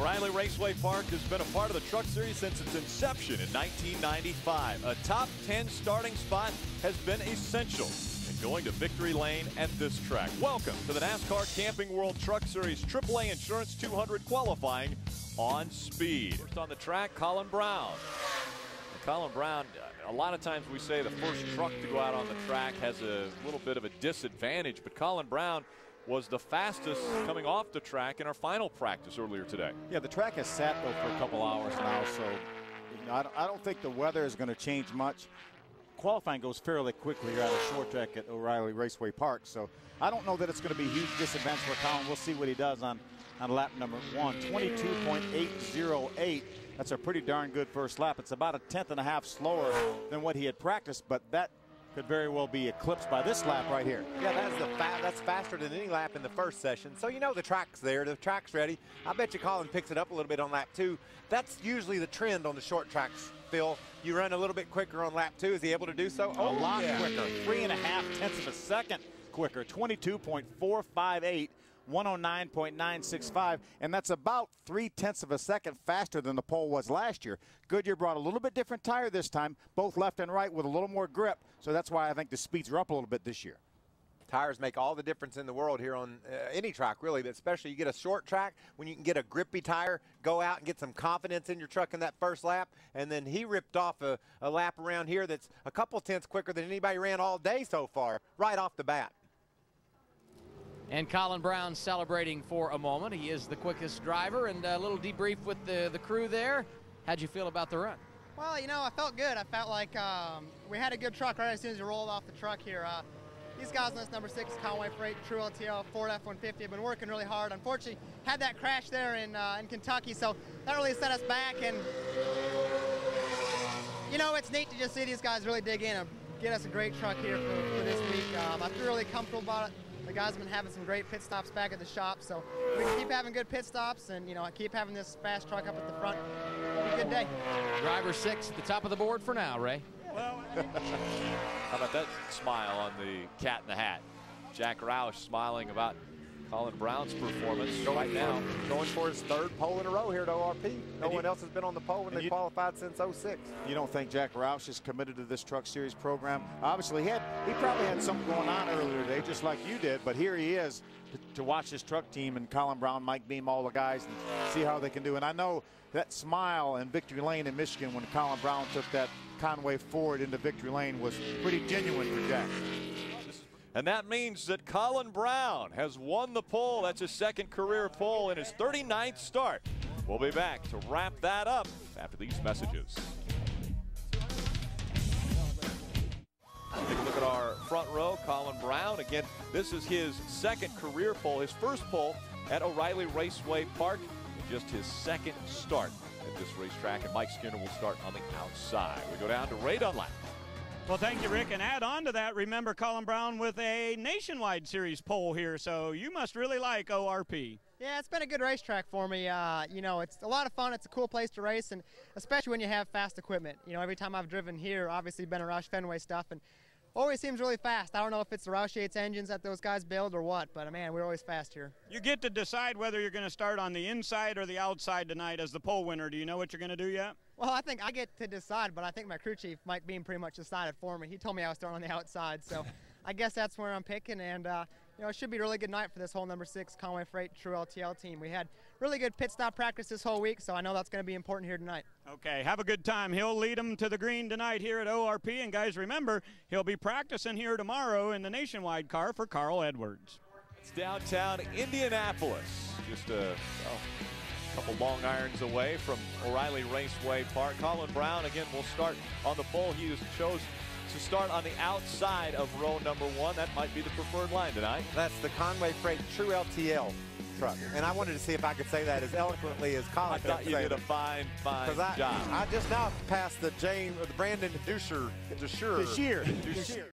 O'Reilly Raceway Park has been a part of the Truck Series since its inception in 1995. A top 10 starting spot has been essential in going to victory lane at this track. Welcome to the NASCAR Camping World Truck Series AAA Insurance 200 qualifying on speed. First on the track, Colin Braun. And Colin Braun, a lot of times we say the first truck to go out on the track has a little bit of a disadvantage, but Colin Braun was the fastest coming off the track in our final practice earlier today. Yeah, the track has sat though for a couple hours now, so I don't think the weather is going to change much. Qualifying goes fairly quickly here at a short track at O'Reilly Raceway Park, so I don't know that it's going to be a huge disadvantage for Colin. We'll see what he does on lap number 1. 22.808. That's a pretty darn good first lap. It's about a tenth and a half slower than what he had practiced, but that could very well be eclipsed by this lap right here. Yeah, that's faster than any lap in the first session. So you know the track's there, the track's ready. I bet you Colin picks it up a little bit on lap 2. That's usually the trend on the short tracks, Phil. You run a little bit quicker on lap 2. Is he able to do so? A lot quicker. 3.5 tenths of a second quicker. 22.458. 109.965, and that's about 3/10 of a second faster than the pole was last year. Goodyear brought a little bit different tire this time, both left and right with a little more grip, so that's why I think the speeds are up a little bit this year. Tires make all the difference in the world here on any track, really, but especially you get a short track when you can get a grippy tire, go out and get some confidence in your truck in that first lap, and then he ripped off a lap around here that's a couple tenths quicker than anybody ran all day so far, right off the bat. And Colin Braun celebrating for a moment. He is the quickest driver, and a little debrief with the crew there. How'd you feel about the run? Well, you know, I felt good. I felt like we had a good truck right as soon as you rolled off the truck here. These guys on this number 6 Conway Freight True LTL Ford F-150 have been working really hard. Unfortunately, had that crash there in Kentucky, so that really set us back. And, you know, it's neat to just see these guys really dig in and get us a great truck here for this week. I feel really comfortable about it. The guys have been having some great pit stops back at the shop, so we can keep having good pit stops and, you know, keep having this fast truck up at the front. It'll be a good day. Driver 6 at the top of the board for now, Ray. Well, how about that smile on the cat in the hat? Jack Roush smiling about Colin Braun's performance right now. Going for his 3rd pole in a row here at ORP. No one else has been on the pole when they qualified since '06. You don't think Jack Roush is committed to this Truck Series program? Obviously, he probably had something going on earlier today, just like you did, but here he is to watch this truck team, and Colin Braun, Mike Beam, all the guys, and see how they can do. And I know that smile in Victory Lane in Michigan when Colin Braun took that Conway Ford into Victory Lane was pretty genuine for Jack. And that means that Colin Braun has won the pole. That's his 2nd career pole in his 39th start. We'll be back to wrap that up after these messages. Take a look at our front row. Colin Braun, again, this is his 2nd career pole, his first pole at O'Reilly Raceway Park, and just his 2nd start at this racetrack. And Mike Skinner will start on the outside. We go down to Ray Dunlap. Well, thank you, Rick. And add on to that, remember Colin Braun with a nationwide series pole here, so you must really like ORP. Yeah, it's been a good racetrack for me. You know, it's a lot of fun. It's a cool place to race, and especially when you have fast equipment. You know, every time I've driven here, obviously been a Roush Fenway stuff, and always seems really fast. I don't know if it's the Roush Yates engines that those guys build or what, but man, we're always fast here. You get to decide whether you're going to start on the inside or the outside tonight as the pole winner. Do you know what you're going to do yet? Well, I think I get to decide, but I think my crew chief, Mike Beam, pretty much decided for me. He told me I was starting on the outside, so I guess that's where I'm picking. And, you know, it should be a really good night for this whole number 6 Conway Freight True LTL team. We had really good pit stop practice this whole week, so I know that's going to be important here tonight. Okay, have a good time. He'll lead them to the green tonight here at ORP. And, guys, remember, he'll be practicing here tomorrow in the nationwide car for Carl Edwards. It's downtown Indianapolis. Just a couple long irons away from O'Reilly Raceway Park. Colin Braun, again, will start on the pole. He chose to start on the outside of row number 1. That might be the preferred line tonight. That's the Conway Freight True LTL truck. And I wanted to see if I could say that as eloquently as Colin. I thought you did a fine job. I just now passed the Brandon Dusher.